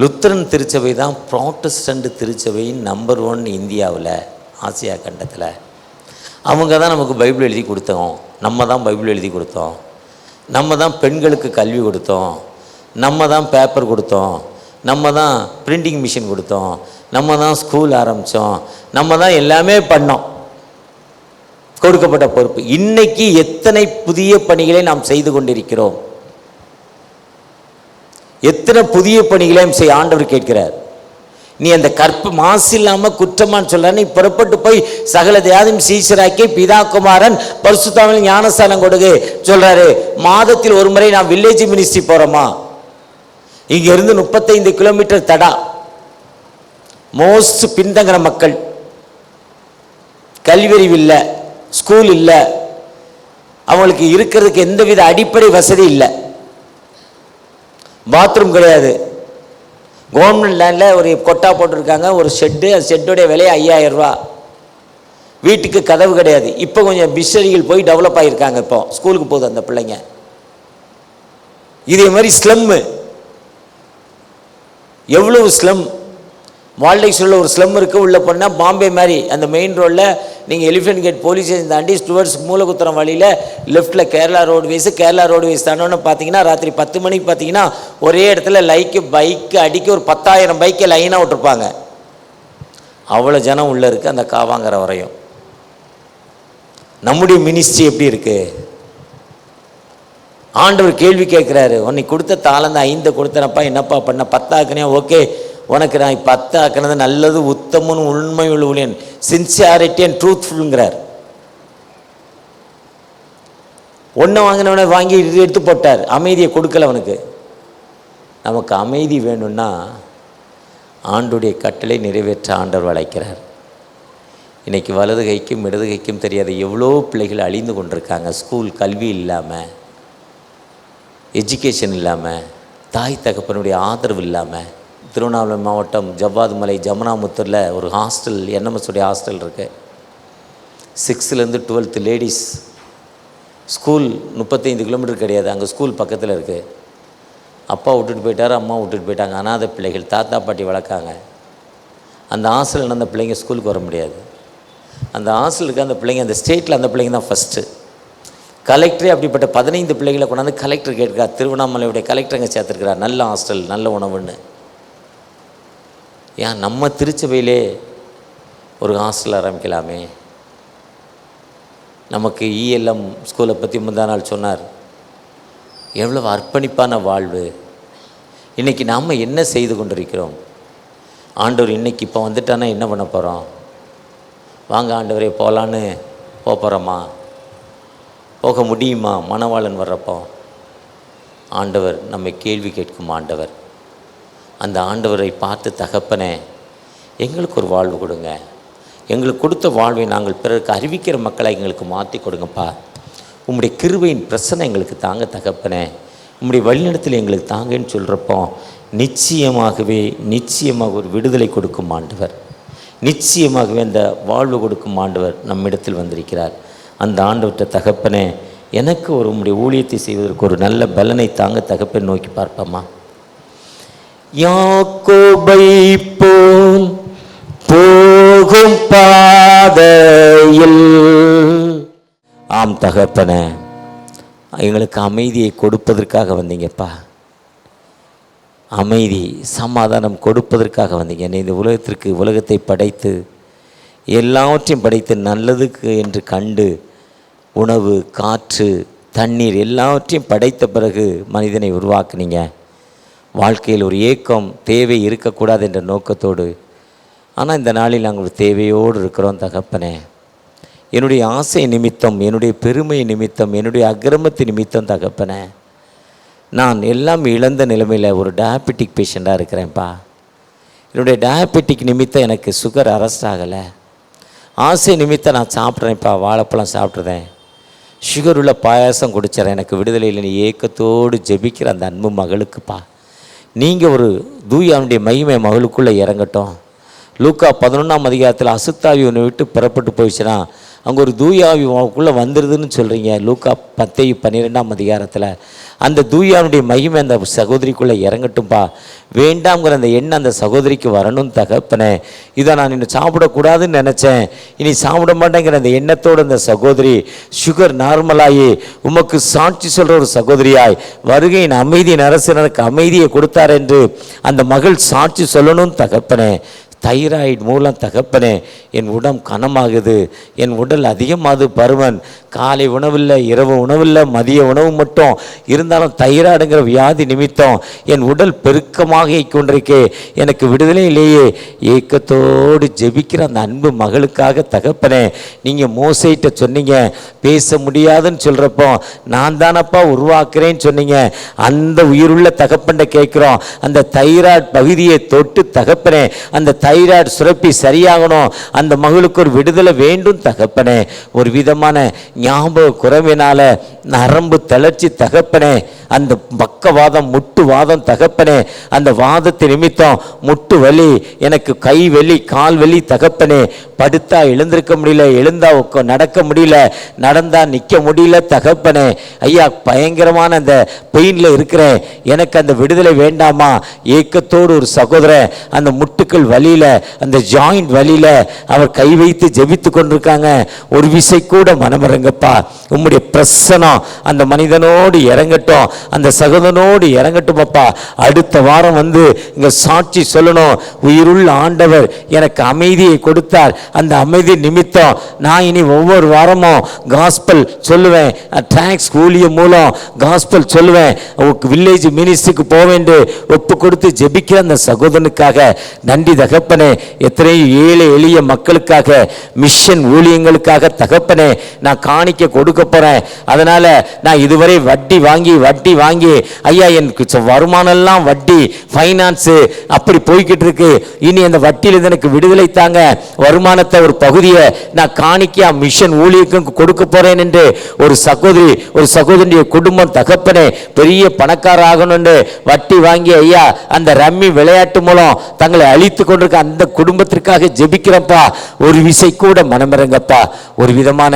லுத்தரன் திருச்சபை தான் ப்ராட்டஸ்டன்ட் திருச்சபையின் நம்பர் 1 இந்தியாவில், ஆசியா கண்டத்தில். அவங்க தான் நமக்கு பைபிள் எழுதி கொடுத்தோம், நம்ம தான் பைபிள் எழுதி கொடுத்தோம், நம்ம தான் பெண்களுக்கு கல்வி கொடுத்தோம், நம்ம தான் பேப்பர் கொடுத்தோம், நம்ம தான் பிரிண்டிங் மிஷின் கொடுத்தோம், நம்ம தான் ஸ்கூல் ஆரம்பித்தோம், நம்ம தான் எல்லாமே பண்ணோம். கொடுக்கப்பட்ட பொறுப்பு. இன்னைக்கு எத்தனை புதிய பணிகளை நாம் செய்து கொண்டிருக்கிறோம்? எத்தனை புதிய பணிகளையும் செய்ய ஆண்டவர் கேட்கிறார். நீ அந்த மாசு இல்லாமல் குற்றமான்னு சொல்ற, நீ புறப்பட்டு போய் சகல தேவதையும் சீஷராக்கி பிதா குமாரன் பரிசுத்தாவின் ஞானஸ்தானம் கொடுங்க சொல்றாரு. மாதத்தில் ஒரு முறை நான் வில்லேஜ் மினிஸ்ட்ரி போறோமா? இங்க இருந்து 35 கிலோமீட்டர் தடா, மோஸ்ட் பின்தங்கிற மக்கள், கல்வியறிவு இல்லை, ஸ்கூல் இல்லை, அவங்களுக்கு இருக்கிறதுக்கு எந்தவித அடிப்படை வசதி இல்லை, பாத்ரூம் கிடையாது. கவர்மெண்ட் லேண்டில் ஒரு கொட்டா போட்டிருக்காங்க, ஒரு ஷெட்டு, அந்த ஷெட்டுடைய விலை 5000 ரூபா. வீட்டுக்கு கதவு கிடையாது. இப்போ கொஞ்சம் பிஷரிகள் போய் டெவலப் ஆகியிருக்காங்க, இப்போ ஸ்கூலுக்கு போகுது அந்த பிள்ளைங்க. இதே மாதிரி ஸ்லம்மு, எவ்வளவு ஸ்லம். வால்டைஸில் ஒரு ஸ்லம் இருக்குது, உள்ளே போனால் பாம்பே மாதிரி அந்த மெயின் ரோடில் நீங்கள் எலிஃபென்ட் கேட் போலீஸ் ஸ்டேஷன் தாண்டி ஸ்டுவர்ட்ஸ் மூலகுத்திரம் வழியில் லெஃப்ட்டில் கேரளா ரோடுவேஸ் தானோன்னு பார்த்தீங்கன்னா ராத்திரி 10 மணிக்கு பார்த்தீங்கன்னா ஒரே இடத்துல பைக்கு அடிக்க ஒரு 10,000 பைக்கை லைனாக விட்டுருப்பாங்க. அவ்வளோ ஜனம் உள்ளே இருக்குது அந்த காவாங்கிற வரையும். நம்முடைய மினிஸ்ட்ரி எப்படி இருக்குது? ஆண்டவர் கேள்வி கேட்குறாரு, உன்னை கொடுத்த தாளந்த 5 கொடுத்தனப்பா, என்னப்பா பண்ண? 10 ஆக்குனியா? ஓகே, உனக்கு நான் 10 ஆக்கினது நல்லது, உத்தமன், உண்மை ஊழியன், சின்சியாரிட்டி அண்ட் ட்ரூத்ஃபுல்ங்கிறார். ஒன்றை வாங்கினவனை வாங்கி எடுத்து போட்டார், அமைதியை கொடுக்கல அவனுக்கு. நமக்கு அமைதி வேணும்னா ஆண்டுடைய கட்டளை நிறைவேற்ற ஆண்டவர் அழைக்கிறார். இன்றைக்கி வலது கைக்கும் இடது கைக்கும் தெரியாத எவ்வளோ பிள்ளைகள் அழிந்து கொண்டிருக்காங்க. ஸ்கூல் கல்வி இல்லாமல், எஜுகேஷன் இல்லாமல், தாய் தகப்பனுடைய ஆதரவு இல்லாமல். திருவண்ணாமலை மாவட்டம் ஜவ்வாது மலை ஜமுனாமுத்தூரில் ஒரு ஹாஸ்டல், என்எம்எஸ் உடைய ஹாஸ்டல் இருக்குது. 6th to 12th ladies school 35 kilometre கிடையாது, அங்கே ஸ்கூல் பக்கத்தில் இருக்குது. அப்பா விட்டுட்டு போயிட்டார், அம்மா விட்டுட்டு போயிட்டாங்க. அனாதை பிள்ளைகள், தாத்தா பாட்டி வளர்க்காங்க. அந்த ஹாஸ்டலில் அந்த பிள்ளைங்க ஸ்கூலுக்கு வர முடியாது. அந்த ஹாஸ்டலுக்கு அந்த பிள்ளைங்க, அந்த ஸ்டேட்டில் அந்த பிள்ளைங்க தான் ஃபஸ்ட்டு. கலெக்டரே அப்படிப்பட்ட 15 பிள்ளைகளை கொண்டாந்து கலெக்டர் கேட்கிறார். திருவண்ணாமலையுடைய கலெக்டர் அங்கே சேர்த்துருக்கிறார். நல்ல ஹாஸ்டல், நல்ல உணவுன்னு. ஏன் நம்ம திருச்சபையிலே ஒரு ஹாஸ்டல் ஆரம்பிக்கலாமே? நமக்கு இஎல்எம் ஸ்கூலை பற்றி முந்தா நாள் சொன்னார். எவ்வளவு அர்ப்பணிப்பான வாழ்வு. இன்றைக்கி நாம் என்ன செய்து கொண்டிருக்கிறோம்? ஆண்டவர் இன்றைக்கி இப்போ வந்துட்டானா என்ன பண்ண போகிறோம்? வாங்க ஆண்டவரே போகலான்னு போகிறோமா? போக முடியுமா? மணவாளன் வர்றப்போ ஆண்டவர் நம்மை கேள்வி கேட்கும் ஆண்டவர். அந்த ஆண்டவரை பார்த்து, தகப்பனே எங்களுக்கு ஒரு வாழ்வு கொடுங்க, எங்களுக்கு கொடுத்த வாழ்வை நாங்கள் பிறருக்கு அறிவிக்கிற மக்களை எங்களுக்கு மாற்றி கொடுங்கப்பா. உம்முடைய கிருபையின் பிரச்சனை எங்களுக்கு தாங்க தகப்பனே, உம்முடைய வழிநடத்தில் எங்களுக்கு தாங்கன்னு சொல்கிறப்போ நிச்சயமாக ஒரு விடுதலை கொடுக்கும் ஆண்டவர், நிச்சயமாகவே அந்த வாழ்வு கொடுக்கும் ஆண்டவர் நம்மிடத்தில் வந்திருக்கிறார். அந்த ஆண்டவர்கிட்ட, தகப்பனே எனக்கு ஒரு உம்முடைய ஊழியத்தை செய்வதற்கு ஒரு நல்ல பலனை தாங்க தகப்பனை நோக்கி பார்ப்போமா? யாக்கோபை போல் போகும் பாதையில், ஆம் தகப்பனே எங்களுக்கு அமைதியை கொடுப்பதற்காக வந்தீங்கப்பா. அமைதி, சமாதானம் கொடுப்பதற்காக வந்தீங்க. என்னை இந்த உலகத்தை படைத்து எல்லாவற்றையும் படைத்து நல்லதுக்கு என்று கண்டு உணவு, காற்று, தண்ணீர் எல்லாவற்றையும் படைத்த பிறகு மனிதனை உருவாக்குனீங்க. வாழ்க்கையில் ஒரு ஏக்கம், தேவை இருக்கக்கூடாது என்ற நோக்கத்தோடு. ஆனால் இந்த நாளில் நாங்கள் ஒரு தேவையோடு இருக்கிறோம் தகப்பனே. என்னுடைய ஆசை நிமித்தம், என்னுடைய பெருமை நிமித்தம், என்னுடைய அக்கிரமத்து நிமித்தம் தகப்பனே நான் எல்லாம் இழந்த நிலைமையில் ஒரு டயபெட்டிக் பேஷண்ட்டாக இருக்கிறேன்ப்பா. என்னுடைய டயபெட்டிக் நிமித்தம் எனக்கு சுகர் அரெஸ்ட் ஆகலை. ஆசை நிமித்தம் நான் சாப்பிட்றேன்ப்பா, வாழைப்பழம் சாப்பிட்றேன், சுகர் உள்ள பாயாசம் குடிச்சிட்றேன். எனக்கு விடுதலையில் நீ ஏக்கத்தோடு ஜெபிக்கிற அந்த அன்பு மகளுக்குப்பா நீங்கள் ஒரு தூயாவுடைய மகிமை மகளுக்குள்ளே இறங்கட்டும். லூக்கா 11ஆம் அதிகாரத்தில் அசுத்தாவி ஒன்று விட்டு புறப்பட்டு போயிடுச்சுன்னா அங்கே ஒரு தூயாவி அவனுக்குள்ளே வந்துடுதுன்னு சொல்கிறீங்க. லூக்கா 10:12ஆம் அதிகாரத்தில் அந்த தூயாவுடைய மகிமை அந்த சகோதரிக்குள்ளே இறங்கட்டும்பா. வேண்டாம்ங்கிற அந்த எண்ணம் அந்த சகோதரிக்கு வரணும் தகப்பனே. இதை நான் இன்னும் சாப்பிடக்கூடாதுன்னு நினச்சேன், இனி சாப்பிட மாட்டேங்கிற அந்த எண்ணத்தோடு அந்த சகோதரி சுகர் நார்மலாகி உமக்கு சாட்சி சொல்கிற ஒரு சகோதரியாய், வருகையின் அமைதியின் அரசனுக்கு அமைதியை கொடுத்தார் என்று அந்த மகள் சாட்சி சொல்லணும் தகப்பனே. தைராய்டு மூலம் தகப்பனே என் உடம்பு கனமாகுது, என் உடல் அதிகமாகுது, பருமன், காலை உணவில்லை, இரவு உணவில்லை, மதிய உணவு மட்டும் இருந்தாலும் தைராய்டுங்கிற வியாதி நிமித்தம் என் உடல் பெருக்கமாக கொண்டிருக்கே, எனக்கு விடுதலையிலேயே ஏக்கத்தோடு ஜெபிக்கிற அந்த அன்பு மகளுக்காக தகப்பனே நீங்கள் மோசைட்ட சொன்னீங்க பேச முடியாதுன்னு சொல்கிறப்போ நான் தானப்பா உருவாக்குறேன்னு சொன்னீங்க. அந்த உயிருள்ள தகப்பன்ட்ட கேட்குறோம், அந்த தைராய்டு பகுதியை தொட்டு தகப்பனே அந்த தைராய்டு சுரப்பி சரியாகணும், அந்த மகளுக்கு ஒரு விடுதலை வேண்டும் தகப்பனே. ஒரு விதமான ஞாபக குறைவினால நரம்பு தளர்ச்சி தகப்பனே, அந்த பக்கவாதம், முட்டு வாதம் தகப்பனே, அந்த வாதத்தை நிமித்தம் முட்டு வலி, எனக்கு கை வலி, கால் வலி தகப்பனே, படுத்தா எழுந்திருக்க முடியல, எழுந்தா நடக்க முடியல, நடந்தா நிற்க முடியல தகப்பனே. ஐயா பயங்கரமான அந்த பெயினில் இருக்கிறேன், எனக்கு அந்த விடுதலை வேண்டாமா? ஏக்கத்தோடு ஒரு சகோதரன் அந்த முட்டுக்கள் வலியில், அந்த ஜாயிண்ட் வலியில் அவர் கை வைத்து ஜெபித்து கொண்டிருக்காங்க. ஒரு விசை கூட மனமிறங்கப்பா, உம்முடைய பிரசனம் அந்த மனிதனோடு இறங்கட்டும், அந்த சகோதரனோடு இறங்கட்டும் அப்பா. அடுத்த வாரம் வந்து இங்க சாட்சி சொல்லணும், உயிருள்ள ஆண்டவர் எனக்கு அமைதியை கொடுத்தார், அந்த அமைதி நிமித்தம் நான் இனி ஒவ்வொரு வாரமும் காஸ்பல் சொல்லுவேன், ட்ராக்ஸ் ஊழியம் மூலம் காஸ்பல் சொல்லுவேன், வில்லேஜ் மினிஸ்ட்ரிக்கு போவேண்டு ஒப்பு கொடுத்து ஜெபிக்கிற அந்த சகோதரனுக்காக நன்றி தகப்பனே. எத்தனை ஏழை எளிய மக்களுக்காக, மிஷன் ஊழியங்களுக்காக தகப்பனே நான் காணிக்க கொடுக்க போறேன். அதனால நான் இதுவரை வட்டி வாங்கி ஐயா எனக்கு வருமானம் எல்லாம் வட்டி, ஃபைனான்ஸ் அப்படி போய்கிட்டு இருக்கு, இனி அந்த வட்டியில் எனக்கு விடுதலை தாங்க, வருமானத்தை ஒரு பகுதியை நான் காணிக்க மிஷன் ஊழியருக்கு கொடுக்க போறேன் என்று ஒரு சகோதரியுடைய குடும்பம் தகப்பனே பெரிய பணக்கார ஆகணும்னு வட்டி வாங்கி ஐயா அந்த ரம்மி விளையாட்டு மூலம் தங்களை அழித்து கொண்டிருக்க அந்த குடும்பத்திற்காக ஜெபிக்கிறப்பா. ஒரு விசை கூட மனமிறங்கப்பா. ஒரு விதமான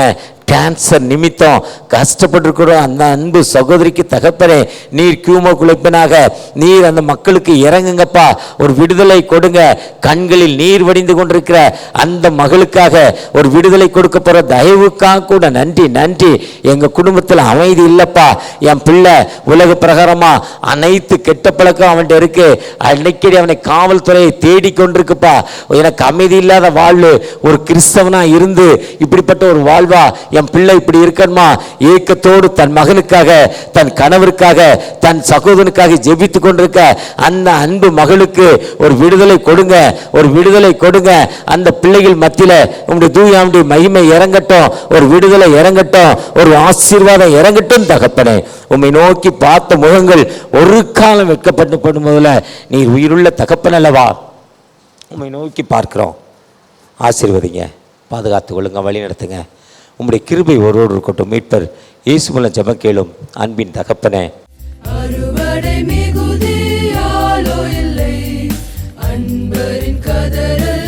கேன்சர் நிமித்தம் கஷ்டப்பட்டிருக்கிற அந்த அன்பு சகோதரிக்கு தகப்பனே, நீர் கியூமோ குலைப்பனாக நீர் அந்த மக்களுக்கு இறங்குங்கப்பா, ஒரு விடுதலை கொடுங்க. கண்களில் நீர் வடிந்து கொண்டிருக்கிற அந்த மகளுக்காக ஒரு விடுதலை கொடுக்க போற தயவுக்காக கூட நன்றி நன்றி. எங்க குடும்பத்தில் அமைதி இல்லப்பா, என் பிள்ளை உலக பிரகாரமா அனைத்து கெட்ட பழக்கம் அவன்கிட்ட இருக்கு, அன்னைக்கடி அவனை காவல்துறையை தேடி கொண்டிருக்குப்பா. எனக்கு அமைதி இல்லாத வாழ்வு, ஒரு கிறிஸ்தவனா இருந்து இப்படிப்பட்ட ஒரு வாழ்வா என் பிள்ளை இப்படி இருக்கணுமா? ஏக்கத்தோடு தன் மகனுக்காக, தன் கணவருக்காக, தன் சகோதரனுக்காக ஜெபித்து கொண்டிருக்க அந்த அன்பு மகளுக்கு ஒரு விடுதலை கொடுங்க, ஒரு விடுதலை கொடுங்க. அந்த பிள்ளைகள் மத்தியில உங்களுடைய தூயாவுடைய மகிமை இறங்கட்டும், ஒரு விடுதலை இறங்கட்டும், ஒரு ஆசீர்வாதம் இறங்கட்டும். தகப்பனே, உம்மை நோக்கி பார்த்த முகங்கள் ஒரு காலம் வெட்கப்பட்டு போடும்போதுல நீர் உயிருள்ள தகப்பன் அல்லவா, உம்மை நோக்கி பார்க்கிறோம். ஆசீர்வதிங்க, பாதுகாத்து கொள்ளுங்க, வழி நடத்துங்க. உம்முடைய கிருபை ஒருவரோடு இருக்கட்டும். மீட்பர் இயேசு மூலம் ஜெபம் கேளும் அன்பின் தகப்பனே. அறுவடை மிகுதியாலோ இல்லை, அன்பரின் கதறல்